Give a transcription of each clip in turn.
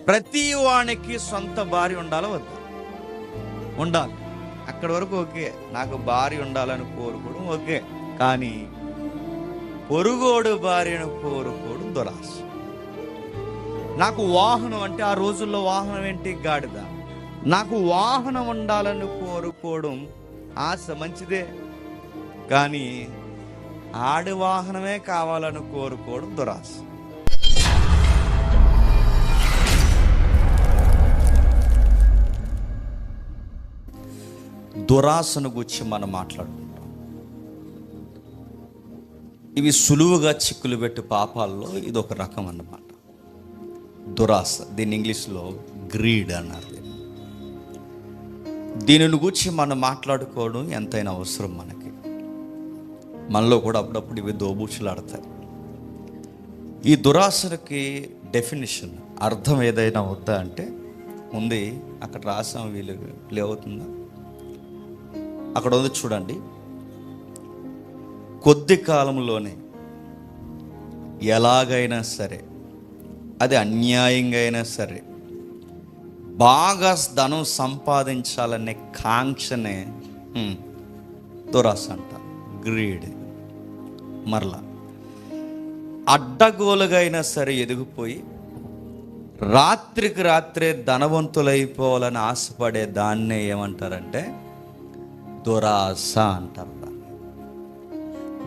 ప్రతి వానికి సొంత భార్య ఉండాలా వద్దా? ఉండాలి. అక్కడి వరకు ఓకే. నాకు భార్య ఉండాలని కోరుకోవడం ఓకే. కానీ పొరుగోడు భార్యను కోరుకోవడం దురాశ. నాకు వాహనం అంటే ఆ రోజుల్లో వాహనం ఏంటి? గాడిద. నాకు వాహనం ఉండాలని కోరుకోవడం ఆశ మంచిదే, కానీ ఆడి వాహనమే కావాలని కోరుకోవడం దురాశ. దురాశను గురించి మనం మాట్లాడుకుంటాం. ఇవి సులువుగా చిక్కులు పెట్టి పాపాల్లో ఇది ఒక రకం అన్నమాట. దురాశ, దీన్ని ఇంగ్లీష్లో గ్రీడ్ అన్నారు. దీనిని గురించి మనం మాట్లాడుకోవడం ఎంతైనా అవసరం మనకి. మనలో కూడా అప్పుడప్పుడు ఇవి దోబూచులాడతాయి. ఈ దురాశకి డెఫినిషన్, అర్థం ఏదైనా వద్దా అంటే ఉంది. అక్కడ రాసాం, వీళ్ళు ప్లే అవుతుందా? అక్కడ ఉంది చూడండి. కొద్ది కాలంలోనే ఎలాగైనా సరే, అది అన్యాయంగా అయినా సరే, బాగా ధనం సంపాదించాలనే కాంక్షనే దురాశ అంట, గ్రీడ్. మరలా అడ్డగోలుగా అయినా సరే ఎదిగిపోయి రాత్రికి రాత్రే ధనవంతులైపోవాలని ఆశపడే దాన్నే ఏమంటారంటే దురాశ అంటారు.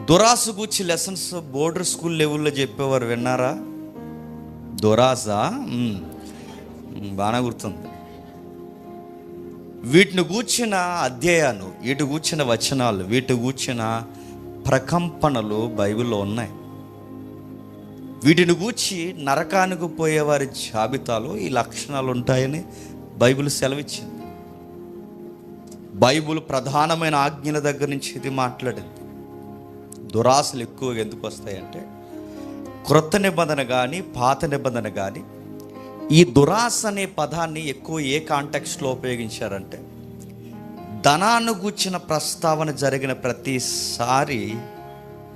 దురాశ గురించి లెసన్స్ బోర్డర్ స్కూల్ లెవెల్లో చెప్పేవారు, విన్నారా? దురాశ బాగా గుర్తుంది. వీటిని గూర్చిన అధ్యాయాలు, వీటి గూర్చిన వచనాలు, వీటి గూర్చిన ప్రకంపనలు బైబిల్లో ఉన్నాయి. వీటిని గూర్చి నరకానికి పోయేవారి జాబితాలో ఈ లక్షణాలు ఉంటాయని బైబిల్ సెలవిచ్చింది. బైబిల్ ప్రధానమైన ఆజ్ఞల దగ్గర నుంచి ఇది మాట్లాడింది. దురాశలు ఎక్కువగా ఎందుకు వస్తాయంటే, క్రొత్త నిబంధన కానీ పాత నిబంధన కానీ ఈ దురాశ అనే పదాన్ని ఎక్కువ ఏ కాంటెక్స్ట్లో ఉపయోగించారంటే, ధనాన్ని గూర్చిన ప్రస్తావన జరిగిన ప్రతిసారి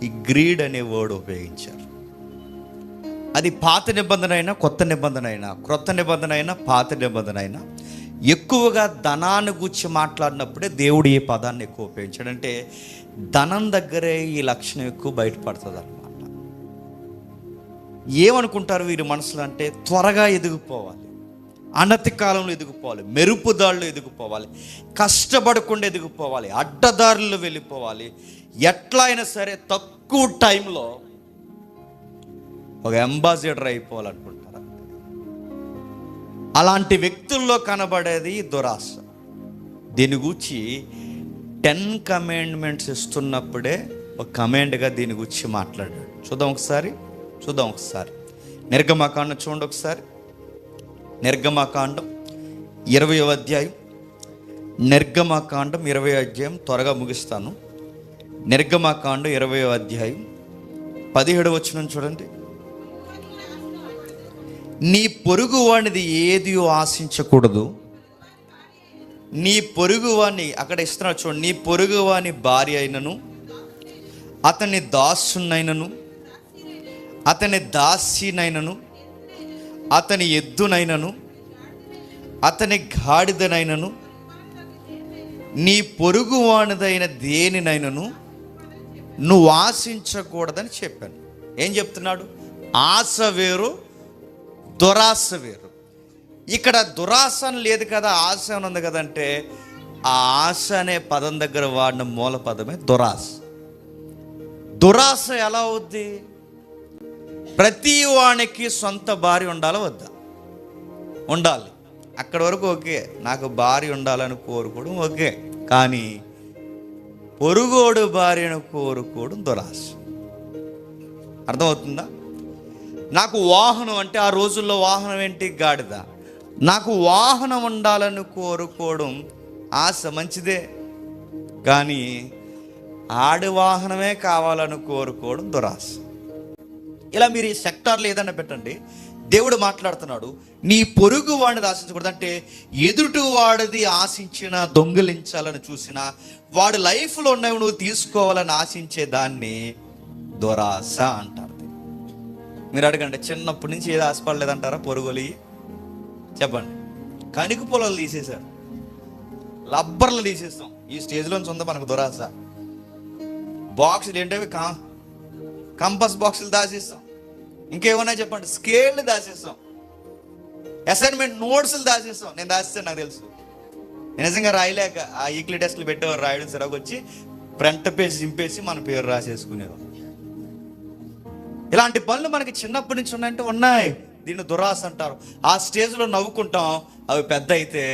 ఈ గ్రీడ్ అనే వర్డ్ ఉపయోగించారు. అది పాత నిబంధన అయినా కొత్త నిబంధన అయినా, క్రొత్త నిబంధన అయినా పాత నిబంధన అయినా, ఎక్కువగా ధనాన్ని గురించి మాట్లాడినప్పుడే దేవుడు ఈ పదాన్ని ఎక్కువ ఉపయోగించాడు. అంటే ధనం దగ్గరే ఈ లక్షణం ఎక్కువ బయటపడుతుంది అన్నమాట. ఏమనుకుంటారు వీరి మనసులో అంటే, త్వరగా ఎదిగిపోవాలి, అనతి కాలంలో ఎదిగిపోవాలి, మెరుపుదాళ్ళు ఎదిగిపోవాలి, కష్టపడకుండా ఎదిగిపోవాలి, అడ్డదారులు వెళ్ళిపోవాలి, ఎట్లా అయినా సరే తక్కువ టైంలో ఒక అంబాసిడర్ అయిపోవాలనుకుంటారు. అలాంటి వ్యక్తుల్లో కనబడేది దురాశ. దీని గురించి 10 కమాండ్మెంట్స్ ఇస్తున్నప్పుడే ఒక కమాండ్గా దీని గురించి మాట్లాడాడు. చూద్దాం ఒకసారి నిర్గమకాండం చూడండి ఒకసారి. నిర్గమకాండం 20వ అధ్యాయం. నిర్గమకాండం 20వ అధ్యాయం త్వరగా ముగిస్తాను. నిర్గమకాండం 20వ అధ్యాయం 17వ వచనం చూడండి. నీ పొరుగు వాడిది ఏది ఆశించకూడదు. నీ పొరుగు వాడిని అక్కడ ఇస్తున్నాడు చూడండి. నీ పొరుగు వాని భార్య అయినను, అతని దాసునైనను, అతని దాసినైనను, అతని ఎద్దునైనను, అతని గాడిదనైనను, నీ పొరుగు వానిదైన దేనినైనను నువ్వు ఆశించకూడదని చెప్పాను. ఏం చెప్తున్నాడు? ఆశ వేరు, దురాశ వేరు. ఇక్కడ దురాశ అని లేదు కదా, ఆశ అని ఉంది కదంటే, ఆ ఆశ అనే పదం దగ్గర వాడిన మూల పదమే దురాశ. దురాశ ఎలా అవుద్ది? ప్రతి వానికి సొంత భార్య ఉండాలా వద్దా? ఉండాలి. అక్కడి వరకు ఓకే. నాకు భార్య ఉండాలని కోరుకోవడం ఓకే. కానీ పొరుగోడు భార్యను కోరుకోవడం దురాశ. అర్థమవుతుందా? నాకు వాహనం అంటే ఆ రోజుల్లో వాహనం ఏంటి? గాడిద. నాకు వాహనం ఉండాలని కోరుకోవడం ఆశ మంచిదే, కానీ ఆడి వాహనమే కావాలని కోరుకోవడం దురాశ. ఇలా మీరు ఈ సెక్టార్లో ఏదైనా పెట్టండి, దేవుడు మాట్లాడుతున్నాడు. నీ పొరుగు వాడిని ఆశించకూడదు అంటే, ఎదుటి వాడిది ఆశించిన, దొంగిలించాలని చూసిన, వాడి లైఫ్లో ఉన్నవి నువ్వు తీసుకోవాలని ఆశించే దాన్ని దురాశ అంటారు. మీరు అడగండి, చిన్నప్పటి నుంచి ఏది ఆశపడలేదంటారా? పొరుగులి చెప్పండి. కణిక పొలాలు తీసేశారు, లబ్బర్లు తీసేస్తాం. ఈ స్టేజ్లోంచి ఉందా మనకు దురాశ. బాక్సులు ఏంటవి, కంపస్ బాక్సులు దాచేస్తాం. ఇంకేమన్నా చెప్పండి, స్కేళ్ళు దాచేస్తాం, అసైన్మెంట్ నోట్స్లు దాచేస్తాం. నేను దాచేస్తాను, నాకు తెలుసు. నిజంగా రాయలేక ఆ ఈక్లీ టెస్ట్లు పెట్టేవారు, రాయడం సరిగ్గా వచ్చి ఫ్రంట్ పేజ్ చింపేసి మన పేరు రాసేసుకునేవారు. ఇలాంటి పనులు మనకి చిన్నప్పటి నుంచి ఉన్నాయంటే ఉన్నాయి. దీన్ని దురాశ అంటారు. ఆ స్టేజ్లో నవ్వుకుంటాం, అవి పెద్ద అయితే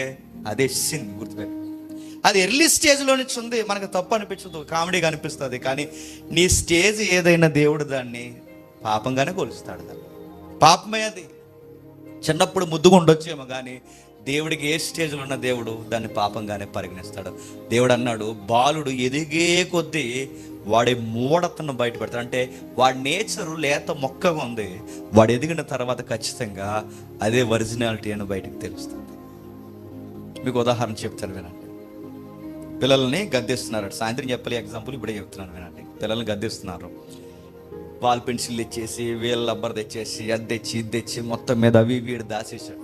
అదే సిన్. గుర్తుపెట్టు, అది ఎర్లీ స్టేజ్లో నుంచి ఉంది, మనకు తప్పు అనిపించదు, కామెడీగా అనిపిస్తుంది. కానీ నీ స్టేజ్ ఏదైనా దేవుడు దాన్ని పాపంగానే కొలుస్తాడు. దాన్ని పాపమే. అది చిన్నప్పుడు ముద్దుగా ఉండొచ్చేమో, కానీ దేవుడికి ఏ స్టేజ్లో ఉన్న దేవుడు దాన్ని పాపంగానే పరిగణిస్తాడు. దేవుడు అన్నాడు, బాలుడు ఎదిగే కొద్దీ వాడి మూఢతను బయటపెడతాడు. అంటే వాడి నేచరు లేత మొక్కగా ఉంది, వాడు ఎదిగిన తర్వాత ఖచ్చితంగా అదే ఒరిజినాలిటీ అని బయటకు తెలుస్తుంది. మీకు ఉదాహరణ చెప్తాను వినండి. పిల్లల్ని గద్దిస్తున్నారు. సాయంత్రం చెప్పలే ఎగ్జాంపుల్, ఇప్పుడే చెప్తున్నాను వినండి. పిల్లల్ని గద్దిస్తున్నారు. వాల్ పెన్సిల్ తెచ్చేసి, వీళ్ళ రబ్బర్ తెచ్చేసి, అది తెచ్చి ఇది తెచ్చి మొత్తం మీద అవి వీడు దాచేసాడు.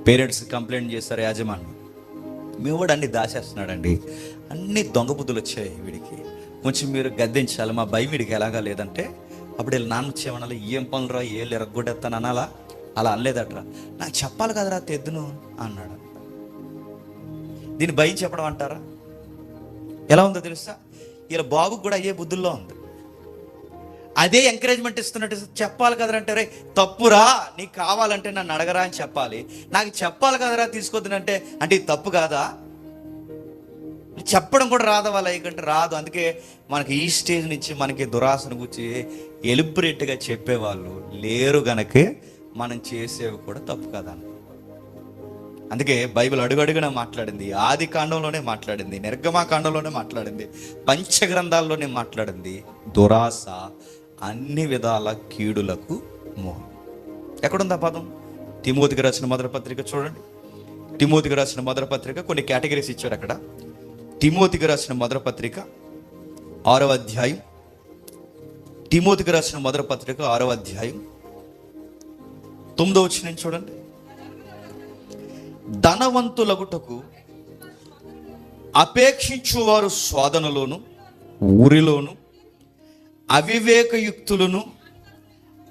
పేరెంట్స్ కంప్లైంట్ చేస్తారు యాజమాన్యం, మీ వాడు అన్ని దాచేస్తున్నాడండి, అన్ని దొంగ బుద్ధులు వచ్చాయి వీడికి, కొంచెం మీరు గద్దించాలి, మా భయం వీడికి ఎలాగా లేదంటే అప్పుడు వీళ్ళ నాన్న వచ్చేమనాలి, ఏం పనురా ఏళ్ళు ఎరగొట్టేస్తాను అనాలా? అలా అనలేదట్రా, నాకు చెప్పాలి కదరా తెద్దును అన్నాడు. దీన్ని భయం చెప్పడం అంటారా? ఎలా ఉందో తెలుసా? వీళ్ళ బాబుకు కూడా అయ్యే బుద్ధుల్లో ఉంది. అదే ఎంకరేజ్మెంట్ ఇస్తున్నట్టు, చెప్పాలి కదరా అంటే, రే తప్పురా, నీకు కావాలంటే నన్ను అడగరా అని చెప్పాలి. నాకు చెప్పాలి కదరా తీసుకోవద్దునంటే, అంటే ఇది తప్పు కాదా? చెప్పడం కూడా రాదా వాళ్ళ కంటే? రాదు. అందుకే మనకి ఈ స్టేజ్ నుంచి మనకి దురాశను గురించి ఎలిబరేట్గా చెప్పేవాళ్ళు లేరు గనకే మనం చేసేవి కూడా తప్పు కదా. అందుకే బైబిల్ అడుగడుగునా మాట్లాడింది, ఆది కాండంలోనే మాట్లాడింది, నిర్గమాకాండంలోనే మాట్లాడింది, పంచగ్రంథాల్లోనే మాట్లాడింది. దురాశ అన్ని విధాల కీడులకు మోహం. ఎక్కడుంది ఆ పదం? తిమోతికి రాసిన మొదటి పత్రిక చూడండి. తిమోతికి రాసిన మొదటి పత్రిక కొన్ని కేటగిరీస్ ఇచ్చాడు అక్కడ. తిమోతికి రాసిన మొదటి పత్రిక 6వ అధ్యాయం. తిమోతికి రాసిన మొదటి పత్రిక 6వ అధ్యాయం 9వ వచనం చూడండి. ధనవంతులగుటకు అపేక్షించువారు శోధనలోను ఊరిలోను అవివేకయుక్తులను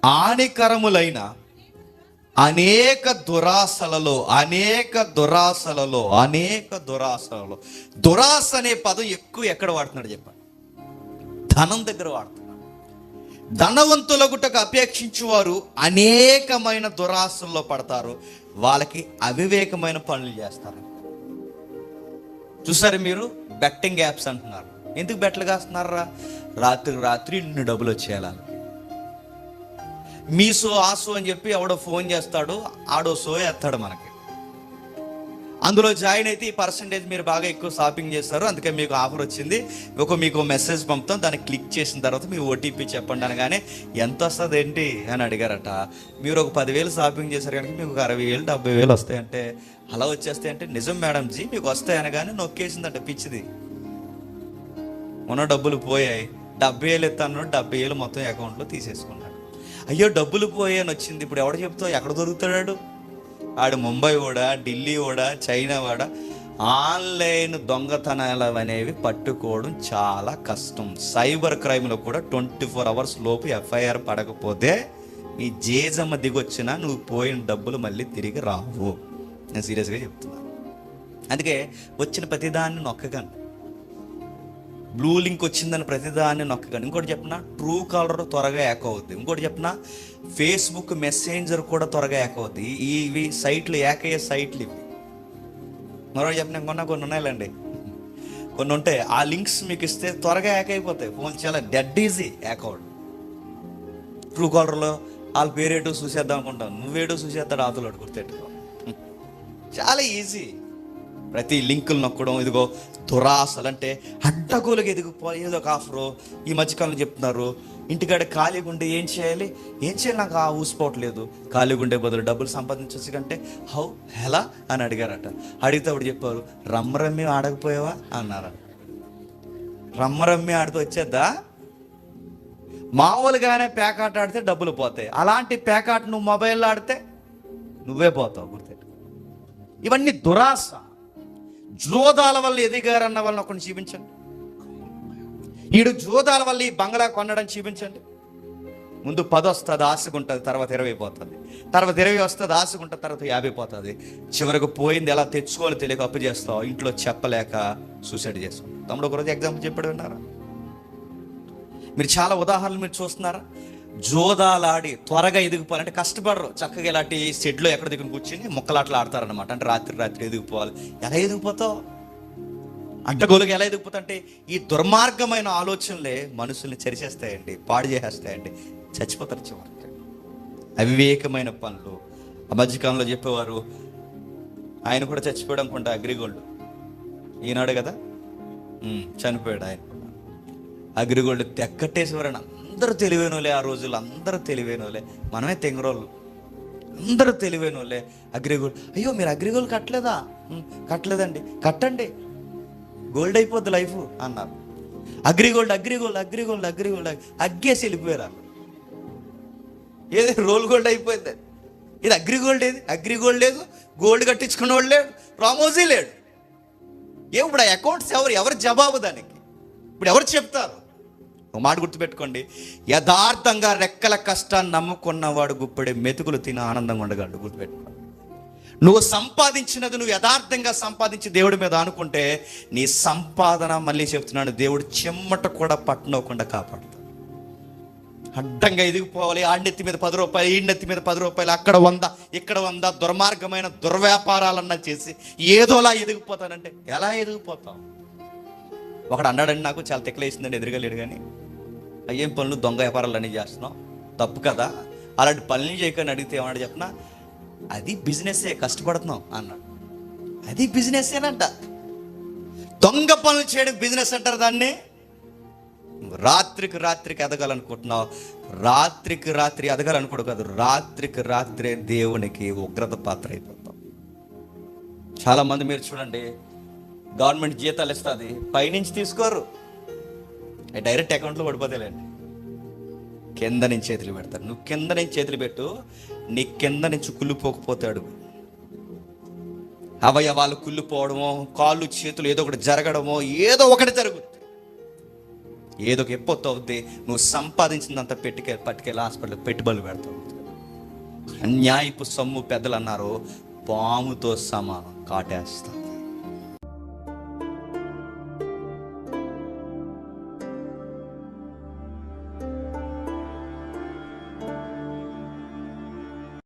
హానికరములైన అనేక దురాశలలో దురాశ అనే పదం ఎక్కువ ఎక్కడ వాడుతున్నాడు చెప్పండి? ధనం దగ్గర వాడుతున్నాడు. ధనవంతులగుటకు అపేక్షించువారు అనేకమైన దురాశల్లో పడతారు, వాళ్ళకి అవివేకమైన పనులు చేస్తారు. చూసారు మీరు? బెట్టింగ్ యాప్స్ అంటున్నారు. ఎందుకు బెట్లు కాస్తున్నారా? రాత్రి ఇన్ని డబ్బులు వచ్చేయాలి. మీసో ఆసో అని చెప్పి ఎవడో ఫోన్ చేస్తాడు, ఆడో సో వేస్తాడు మనకి. అందులో జాయిన్ అయితే ఈ పర్సంటేజ్ మీరు బాగా ఎక్కువ షాపింగ్ చేస్తారు, అందుకే మీకు ఆఫర్ వచ్చింది, మీకు మెసేజ్ పంపుతాం, దాన్ని క్లిక్ చేసిన తర్వాత మీ ఓటీపీ చెప్పండి అనగానే ఎంత వస్తుంది ఏంటి అని అడిగారట. మీరు ఒక 10,000 షాపింగ్ చేశారు కనుక మీకు 60,000 70,000 వస్తాయంటే, అలా వచ్చేస్తాయంటే నిజం మేడం జీ మీకు వస్తాయి అనగానే నొక్కేసిందంట పిచ్చిది. ఉన్న డబ్బులు పోయాయి. 70,000 ఎత్తాను, 70,000 మొత్తం అకౌంట్లో తీసేసుకున్నాడు. అయ్యో డబ్బులు పోయాని వచ్చింది. ఇప్పుడు ఎవడ చెప్తావు? ఎక్కడ దొరుకుతాడు? ఆడు ముంబై వాడా, ఢిల్లీ వాడా, చైనా వాడా? ఆన్లైన్ దొంగతనాలు అనేవి పట్టుకోవడం చాలా కష్టం. సైబర్ క్రైమ్లో కూడా 24 hours లోపు ఎఫ్ఐఆర్ పడకపోతే నీ జేజమ్మ దిగొచ్చినా నువ్వు పోయిన డబ్బులు మళ్ళీ తిరిగి రావు. నేను సీరియస్గా చెప్తున్నాను. అందుకే వచ్చిన ప్రతిదాన్ని నొక్కకండి. బ్లూ లింక్ వచ్చిందని ప్రతిదాన్ని నొక్కకండి. ఇంకోటి చెప్పిన, ట్రూ కాలర్ త్వరగా హ్యాక్ అవుద్ది. ఇంకోటి చెప్పిన, ఫేస్బుక్ మెసెంజర్ కూడా త్వరగా హ్యాక్ అవుద్ది. ఇవి సైట్లు హ్యాక్ అయ్యే సైట్లు ఇవి. మరో చెప్పిన కొన్ని ఉన్నాయిలండి, కొన్ని ఉంటాయి. ఆ లింక్స్ మీకు ఇస్తే త్వరగా హ్యాక్ అయిపోతాయి. ఫోన్ చాలా డెడ్ ఈజీ హ్యాక్ అవడం. ట్రూ కాలర్లో వాళ్ళ పేరేటో చూసేద్దాం అనుకుంటాను, నువ్వేటో చూసేద్దాడు ఆతులాడు, గుర్తెట్టుకో. చాలా ఈజీ. ప్రతి లింకులు నొక్కడం. ఇదిగో దురాశలు అంటే అడ్డగోలుగా ఎదిగిపో. ఏదో ఒక ఆఫరు ఈ మధ్యకాలంలో చెప్తున్నారు, ఇంటికాడ ఖాళీగా ఉంటే ఏం చేయాలి నాకు ఆ ఊసిపోవట్లేదు, ఖాళీగా ఉండే బదులు డబ్బులు సంపాదించవచ్చు కంటే హౌ ఎలా అని అడిగారట. అడిగితే అప్పుడు చెప్పారు, రమ్మరమ్మి ఆడకపోయావా అన్నారట. రమ్మరమ్మి ఆడితే వచ్చేద్దా? మామూలుగానే పేకాట ఆడితే డబ్బులు పోతాయి. అలాంటి పేకాట నువ్వు మొబైల్లో ఆడితే నువ్వే పోతావు గుర్తెట్టు. ఇవన్నీ దురాశ. జోదాల వల్ల ఎదిగారన్న వాళ్ళని ఒకరిని చూపించండి. ఈడు జోదాల వల్ల ఈ బంగ్లా కొనడం చూపించండి. ముందు 10 వస్తుంది, ఆశగా ఉంటుంది, తర్వాత 20 పోతుంది, తర్వాత 20 వస్తుంది, ఆశగా ఉంటుంది, తర్వాత 50 పోతుంది. చివరికి పోయింది ఎలా తెచ్చుకోవాలో తెలియక అప్పు చేస్తావు, ఇంట్లో చెప్పలేక సూసైడ్ చేస్తావు. తమ్ముడు ఒకరోజు ఎగ్జాంపుల్ చెప్పాడు విన్నారా? మీరు చాలా ఉదాహరణలు మీరు చూస్తున్నారా? జోదాలాడి త్వరగా ఎదిగిపోవాలంటే కష్టపడరు. చక్కగా ఇలాంటి షెడ్లో ఎక్కడ దగ్గర కూర్చొని మొక్కలాట్లు ఆడతారనమాట. అంటే రాత్రి ఎదిగిపోవాలి. ఎలా ఎదిగిపోతావు? అడ్డగోలుగా ఎలా ఎదిగిపోతా అంటే ఈ దుర్మార్గమైన ఆలోచనలే మనుషుల్ని చెరిచేస్తాయండి, పాడు చేసేస్తాయండి, చచ్చిపోతారు చివరికి. అవివేకమైన పనులు. ఆ మధ్యకాలంలో చెప్పేవారు, ఆయన కూడా చచ్చిపోయాడు అనుకుంటా, అగ్రిగోల్డ్ ఈనాడు కదా, చనిపోయాడు ఆయన. అగ్రిగోల్డ్ తెక్కట్టేసేవారని అందరూ తెలివైన వాళ్ళే. ఆ రోజుల్లో అందరూ తెలివైన వాళ్ళే, మనమే తెంగరోళ్ళు. అందరూ తెలివైన వాళ్ళే. అగ్రిగోల్డ్, అయ్యో మీరు అగ్రిగోల్డ్ కట్టలేదా? కట్టలేదండి. కట్టండి, గోల్డ్ అయిపోద్ది లైఫ్ అన్నారు. అగ్రిగోల్డ్ అగ్రిగోల్డ్ అగ్రిగోల్డ్ అగ్రిగోల్డ్ అగ్గేసి వెళ్ళిపోయారు. ఏది రోల్ గోల్డ్ అయిపోయింది. ఇది అగ్రిగోల్డ్. ఏది అగ్రిగోల్డ్ లేదు, గోల్డ్ కట్టించుకున్న వాళ్ళు లేడు, రామోజీ లేడు. ఇప్పుడు ఆ అకౌంట్స్ ఎవరు జవాబు దానికి? ఇప్పుడు ఎవరు చెప్తారు? ఒక మాట గుర్తుపెట్టుకోండి, యథార్థంగా రెక్కల కష్టాన్ని నమ్ముకున్నవాడు గుప్పెడే మెతుకులు తిని ఆనందంగా ఉండగలడు. గుర్తుపెట్టుకోండి. నువ్వు సంపాదించినది నువ్వు యథార్థంగా సంపాదించి దేవుడి మీద అనుకుంటే నీ సంపాదన, మళ్ళీ చెప్తున్నాను, దేవుడు చెమ్మట కూడా పట్టనవ్వకుండా కాపాడుతాడు. అడ్డంగా ఎదిగిపోవాలి. ఆడినెత్తి మీద 10 రూపాయలు, ఈడినెత్తి మీద 10 రూపాయలు, అక్కడ 100 ఇక్కడ 100, దుర్మార్గమైన దుర్వ్యాపారాలన్నా చేసి ఏదోలా ఎదిగిపోతానంటే ఎలా ఎదిగిపోతావు? ఒకడు అన్నాడండి, నాకు చాలా తెక్కలేసిందండి, ఎదురుగలేడు కానీ, అయ్యేం పనులు దొంగ వ్యాపారాలు అన్నీ చేస్తున్నావు, తప్పు కదా, అలాంటి పనులు చేయకని అడిగితే ఏమన్నాడు చెప్పిన, అది బిజినెస్సే, కష్టపడుతున్నావు అన్నాడు. అది బిజినెస్సేనంట. దొంగ పనులు చేయడం బిజినెస్ అంటారు దాన్ని. రాత్రికి ఎదగాలనుకుంటున్నావు, రాత్రి ఎదగాలనుకోడు కాదు, రాత్రే దేవునికి ఉగ్రత పాత్ర అయిపోతాం. చాలామంది మీరు చూడండి, గవర్నమెంట్ జీతాలు ఇస్తుంది, పైనుంచి తీసుకోరు, డైరెక్ట్ అకౌంట్లో పడిపోతాయిలేండి. కింద నుంచి చేతులు పెడతారు. నువ్వు కింద నుంచి చేతులు పెట్టు, నీ కింద నుంచి కుళ్ళిపోకపోతాడు. అవయవాలు కుళ్ళిపోవడమో, కాళ్ళు చేతులు ఏదో ఒకటి జరగడమో, ఏదో ఒకటి జరుగుతుంది. ఏదో ఒక ఎప్పొత్తు అవుద్ది. నువ్వు సంపాదించినంత పట్టుకెళ్ళి హాస్పిటల్ పెట్టుబడులు పెడతావు. అన్యాయపు సొమ్ము పెద్దలు అన్నారు, పాముతో సమానం, కాటేస్తా.